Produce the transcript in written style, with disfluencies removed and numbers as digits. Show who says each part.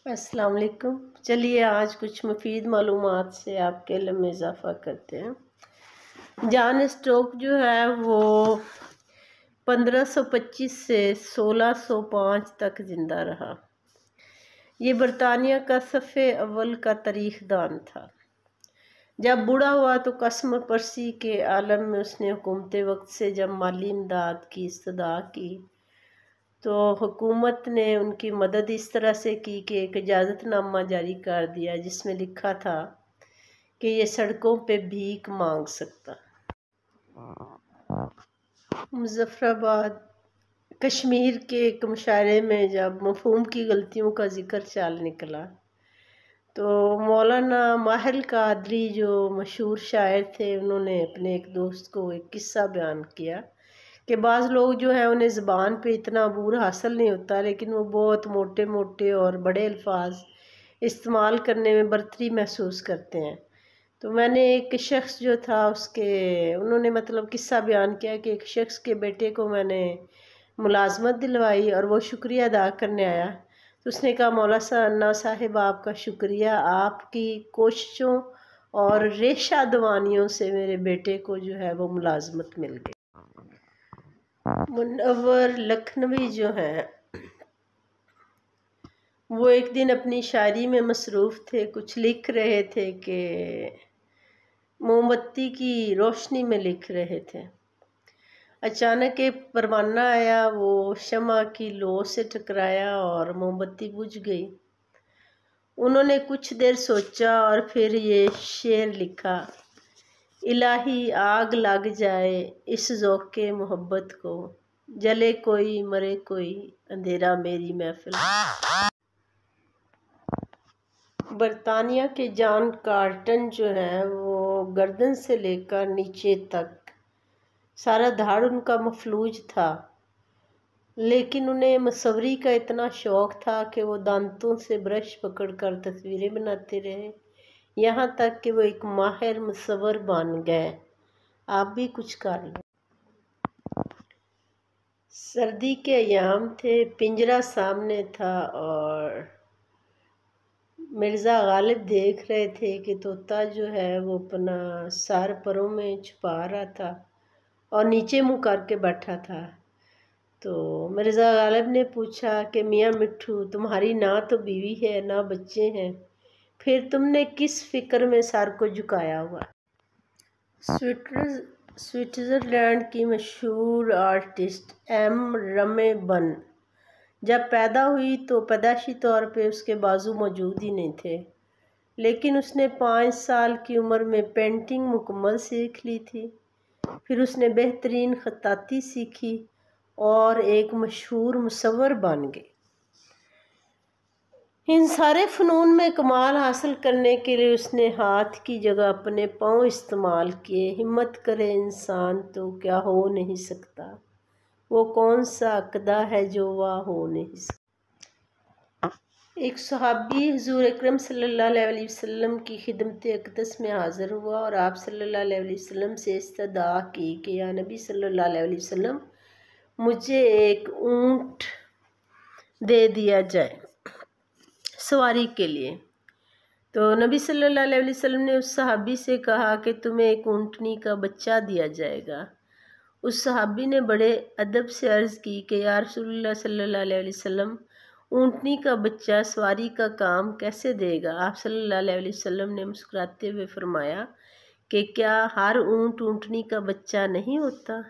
Speaker 1: السلام علیکم۔ چلیے آج کچھ مفید معلومات سے آپ کے علم میں اضافہ کرتے ہیں۔ جان اسٹوک جو ہے وہ 1525 سے 1605 تک زندہ رہا۔ یہ برطانیہ کا صفِ اول کا تاریخ دان تھا۔ جب بوڑھا ہوا تو قسم پرسی کے عالم میں اس نے حکومت وقت سے جب مالی امداد کی استدعا کی تو حکومت نے ان کی مدد اس طرح سے کی کہ ایک اجازت نامہ جاری کر دیا جس میں لکھا تھا کہ یہ سڑکوں پہ بھیک مانگ سکتا۔ مظفر آباد کشمیر کے ایک مشاعرے میں جب مفہوم کی غلطیوں کا ذکر چل نکلا تو مولانا ماہر قادری جو مشہور شاعر تھے انہوں نے اپنے ایک دوست کو ایک قصہ بیان کیا کہ بعض لوگ جو ہیں انہیں زبان پہ اتنا عبور حاصل نہیں ہوتا لیکن وہ بہت موٹے موٹے اور بڑے الفاظ استعمال کرنے میں برتری محسوس کرتے ہیں۔ تو میں نے ایک شخص جو تھا انہوں نے قصہ بیان کیا کہ ایک شخص کے بیٹے کو میں نے ملازمت دلوائی اور وہ شکریہ ادا کرنے آیا تو اس نے کہا مولانا صاحب آپ کا شکریہ، آپ کی کوششوں اور ریشہ دوانیوں سے میرے بیٹے کو جو ہے وہ ملازمت مل گئی۔ منور لکھنوی جو ہیں وہ ایک دن اپنی شاعری میں مصروف تھے، کچھ لکھ رہے تھے کہ موم بتی کی روشنی میں لکھ رہے تھے۔ اچانک ایک پروانہ آیا، وہ شمع کی لو سے ٹکرایا اور موم بتی بجھ گئی۔ انہوں نے کچھ دیر سوچا اور پھر یہ شعر لکھا: الہی آگ لگ جائے اس ذوق محبت کو، جلے کوئی مرے کوئی اندھیرا میری محفل۔ برطانیہ کے جان کارٹن جو ہیں وہ گردن سے لے کر نیچے تک سارا دھاڑ ان کا مفلوج تھا، لیکن انہیں مصوری کا اتنا شوق تھا کہ وہ دانتوں سے برش پکڑ کر تصویریں بناتے رہے، یہاں تک کہ وہ ایک ماہر مصور بن گئے۔ آپ بھی کچھ کر لیں۔ سردی کے ایام تھے، پنجرہ سامنے تھا اور مرزا غالب دیکھ رہے تھے کہ طوطا جو ہے وہ اپنا سر پروں میں چھپا رہا تھا اور نیچے منہ کر کے بیٹھا تھا۔ تو مرزا غالب نے پوچھا کہ میاں مٹھو، تمہاری نہ تو بیوی ہے نہ بچے ہیں، پھر تم نے کس فکر میں سر کو جھکایا ہوا؟ سوئٹزرلینڈ کی مشہور آرٹسٹ ایم رمے بن جب پیدا ہوئی تو پیدائشی طور پہ اس کے بازو موجود ہی نہیں تھے، لیکن اس نے 5 سال کی عمر میں پینٹنگ مکمل سیکھ لی تھی۔ پھر اس نے بہترین خطاطی سیکھی اور ایک مشہور مصور بن گئی۔ ان سارے فنون میں کمال حاصل کرنے کے لیے اس نے ہاتھ کی جگہ اپنے پاؤں استعمال کیے۔ ہمت کرے انسان تو کیا ہو نہیں سکتا، وہ کون سا عقدہ ہے جو وہ ہو نہیں سکتا۔ ایک صحابی حضور اکرم صلی اللہ علیہ وسلم کی خدمت اقدس میں حاضر ہوا اور آپ صلی اللہ علیہ وسلم سے استدعا کی کہ یا نبی صلی اللہ علیہ وسلم مجھے ایک اونٹ دے دیا جائے سواری کے لیے۔ تو نبی صلی اللہ علیہ وسلم نے اس صحابی سے کہا کہ تمہیں ایک اونٹنی کا بچہ دیا جائے گا۔ اس صحابی نے بڑے ادب سے عرض کی کہ یا رسول اللہ صلی اللہ علیہ وسلم، اونٹنی کا بچہ سواری کا کام کیسے دے گا؟ آپ صلی اللہ علیہ وسلم نے مسکراتے ہوئے فرمایا کہ کیا ہر اونٹ اونٹنی کا بچہ نہیں ہوتا؟